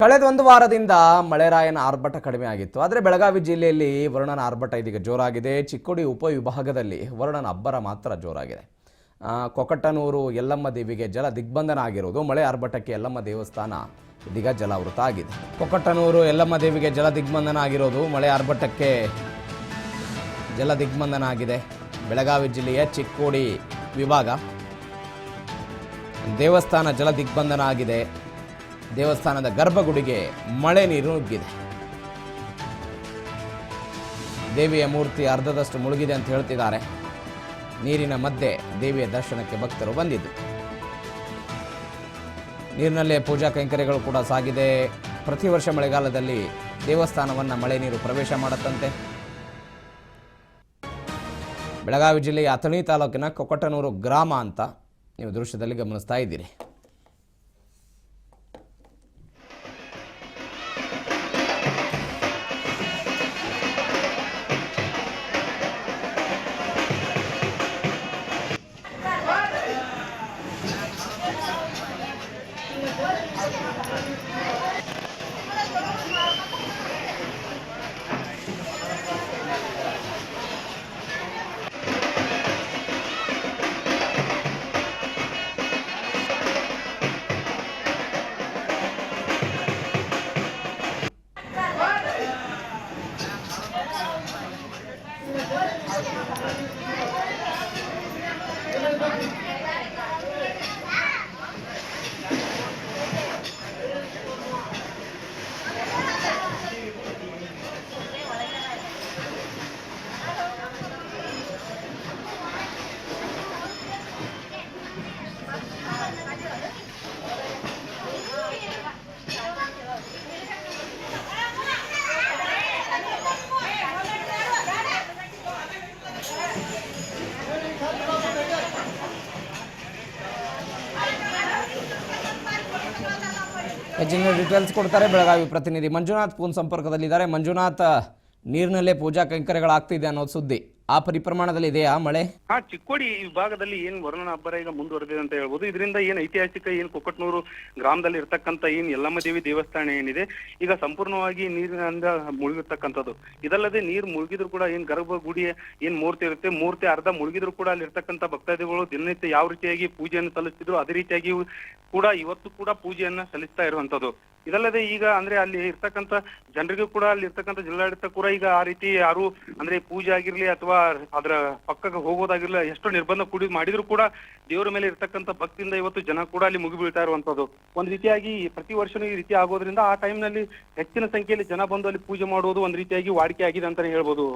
ಕಳೆದ ಒಂದು ವಾರದಿಂದ ಮಳೆರಾಯನ ಆರ್ಭಟ ಕಡಿಮೆ ಆಗಿತ್ತು. ಆದರೆ ಬೆಳಗಾವಿ ಜಿಲ್ಲೆಯಲ್ಲಿ ವರುಣನ ಆರ್ಭಟ ಇದೀಗ ಜೋರಾಗಿದೆ. ಚಿಕ್ಕೋಡಿ ಉಪವಿಭಾಗದಲ್ಲಿ ವರುಣನ ಅಬ್ಬರ ಮಾತ್ರ ಜೋರಾಗಿದೆ. ಕೊಕಟನೂರು ಯಲ್ಲಮ್ಮ ದೇವಿಗೆ ಜಲ ದಿಗ್ಬಂಧನ ಆಗಿರುವುದು. ಮಳೆ ಆರ್ಭಟಕ್ಕೆ ಯಲ್ಲಮ್ಮ ದೇವಸ್ಥಾನ ಇದೀಗ ಜಲಾವೃತ ಆಗಿದೆ. ಕೊಕಟನೂರು ಯಲ್ಲಮ್ಮ ದೇವಿಗೆ ಜಲ ದಿಗ್ಬಂಧನ ಆಗಿರೋದು. ಮಳೆ ಆರ್ಭಟಕ್ಕೆ ಜಲ ದಿಗ್ಬಂಧನ ಆಗಿದೆ. ಬೆಳಗಾವಿ ಜಿಲ್ಲೆಯ ಚಿಕ್ಕೋಡಿ ವಿಭಾಗ ದೇವಸ್ಥಾನ ಜಲ ದಿಗ್ಬಂಧನ ಆಗಿದೆ. ದೇವಸ್ಥಾನದ ಗರ್ಭಗುಡಿಗೆ ಮಳೆ ನೀರು ನುಗ್ಗಿದೆ. ದೇವಿಯ ಮೂರ್ತಿ ಅರ್ಧದಷ್ಟು ಮುಳುಗಿದೆ ಅಂತ ಹೇಳ್ತಿದ್ದಾರೆ. ನೀರಿನ ಮಧ್ಯೆ ದೇವಿಯ ದರ್ಶನಕ್ಕೆ ಭಕ್ತರು ಬಂದಿದ್ದು. ನೀರಿನಲ್ಲೇ ಪೂಜಾ ಕೈಂಕರ್ಯಗಳು ಕೂಡ ಸಾಗಿದೆ. ಪ್ರತಿ ವರ್ಷ ಮಳೆಗಾಲದಲ್ಲಿ ದೇವಸ್ಥಾನವನ್ನು ಮಳೆ ನೀರು ಪ್ರವೇಶ ಮಾಡುತ್ತಂತೆ. ಬೆಳಗಾವಿ ಜಿಲ್ಲೆಯ ಅಥಣಿ ತಾಲೂಕಿನ ಕೊಕಟನೂರು ಗ್ರಾಮ ಅಂತ ನೀವು ದೃಶ್ಯದಲ್ಲಿ ಗಮನಿಸ್ತಾ ಇದ್ದೀರಿ. ಹೆಚ್ಚಿನ ಡೀಟೇಲ್ಸ್ ಕೊಡ್ತಾರೆ ಬೆಳಗಾವಿ ಪ್ರತಿನಿಧಿ ಮಂಜುನಾಥ್ ಫೋನ್ ಸಂಪರ್ಕದಲ್ಲಿದ್ದಾರೆ. ಮಂಜುನಾಥ್, ನೀರಿನಲ್ಲೇ ಪೂಜಾ ಕೈಂಕರ್ಯಗಳಾಗ್ತಿದೆ ಅನ್ನೋದು ಸುದ್ದಿ ಆ ಪರಿಪ್ರಮಾಣದಲ್ಲಿ ಇದೆಯಾ ಮಳೆ? ಚಿಕ್ಕೋಡಿ ವಿಭಾಗದಲ್ಲಿ ಏನ್ ವರುಣನ ಅಬ್ಬರ ಈಗ ಮುಂದುವರೆದಿದೆ ಅಂತ ಹೇಳ್ಬೋದು. ಇದರಿಂದ ಏನ್ ಐತಿಹಾಸಿಕ ಏನ್ ಕೊಕಟನೂರು ಗ್ರಾಮದಲ್ಲಿ ಇರ್ತಕ್ಕಂಥ ಏನ್ ಯಲ್ಲಮ್ಮ ದೇವಿ ದೇವಸ್ಥಾನ ಏನಿದೆ ಈಗ ಸಂಪೂರ್ಣವಾಗಿ ನೀರಿನಿಂದ ಮುಳುಗಿರ್ತಕ್ಕಂಥದ್ದು. ಇದಲ್ಲದೆ ನೀರು ಮುಳುಗಿದ್ರು ಕೂಡ ಏನ್ ಗರ್ಭಗುಡಿ ಏನ್ ಮೂರ್ತಿ ಇರುತ್ತೆ, ಮೂರ್ತಿ ಅರ್ಧ ಮುಳುಗಿದ್ರು ಕೂಡ ಅಲ್ಲಿ ಇರ್ತಕ್ಕಂಥ ಭಕ್ತಾದಿಗಳು ದಿನನಿತ್ಯ ಯಾವ ರೀತಿಯಾಗಿ ಪೂಜೆಯನ್ನು ಸಲ್ಲಿಸ್ತಿದ್ರು ಅದೇ ರೀತಿಯಾಗಿ ಕೂಡ ಇವತ್ತು ಕೂಡ ಪೂಜೆಯನ್ನ ಸಲ್ಲಿಸ್ತಾ ಇರುವಂತದ್ದು. ಇದಲ್ಲದೆ ಈಗ ಅಂದ್ರೆ ಅಲ್ಲಿ ಇರ್ತಕ್ಕಂಥ ಜನರಿಗೂ ಕೂಡ ಅಲ್ಲಿ ಇರ್ತಕ್ಕಂಥ ಜಿಲ್ಲಾಡಳಿತ ಕೂಡ ಈಗ ಆ ರೀತಿ ಯಾರು ಅಂದ್ರೆ ಪೂಜೆ ಆಗಿರ್ಲಿ ಅಥವಾ ಅದ್ರ ಪಕ್ಕಕ್ಕೆ ಹೋಗೋದಾಗಿರ್ಲಿ ಎಷ್ಟು ನಿರ್ಬಂಧ ಮಾಡಿದ್ರು ಕೂಡ ದೇವರ ಮೇಲೆ ಇರ್ತಕ್ಕಂಥ ಭಕ್ತಿಯಿಂದ ಇವತ್ತು ಜನ ಕೂಡ ಅಲ್ಲಿ ಮುಗಿಬೀಳ್ತಾ ಇರುವಂತದ್ದು. ಒಂದ್ ರೀತಿಯಾಗಿ ಪ್ರತಿ ವರ್ಷನೂ ಈ ರೀತಿ ಆಗೋದ್ರಿಂದ ಆ ಟೈಮ್ ನಲ್ಲಿ ಹೆಚ್ಚಿನ ಸಂಖ್ಯೆಯಲ್ಲಿ ಜನ ಬಂದು ಅಲ್ಲಿ ಪೂಜೆ ಮಾಡುವುದು ಒಂದ್ ರೀತಿಯಾಗಿ ವಾಡಿಕೆ ಆಗಿದೆ ಅಂತಾನೆ ಹೇಳ್ಬೋದು.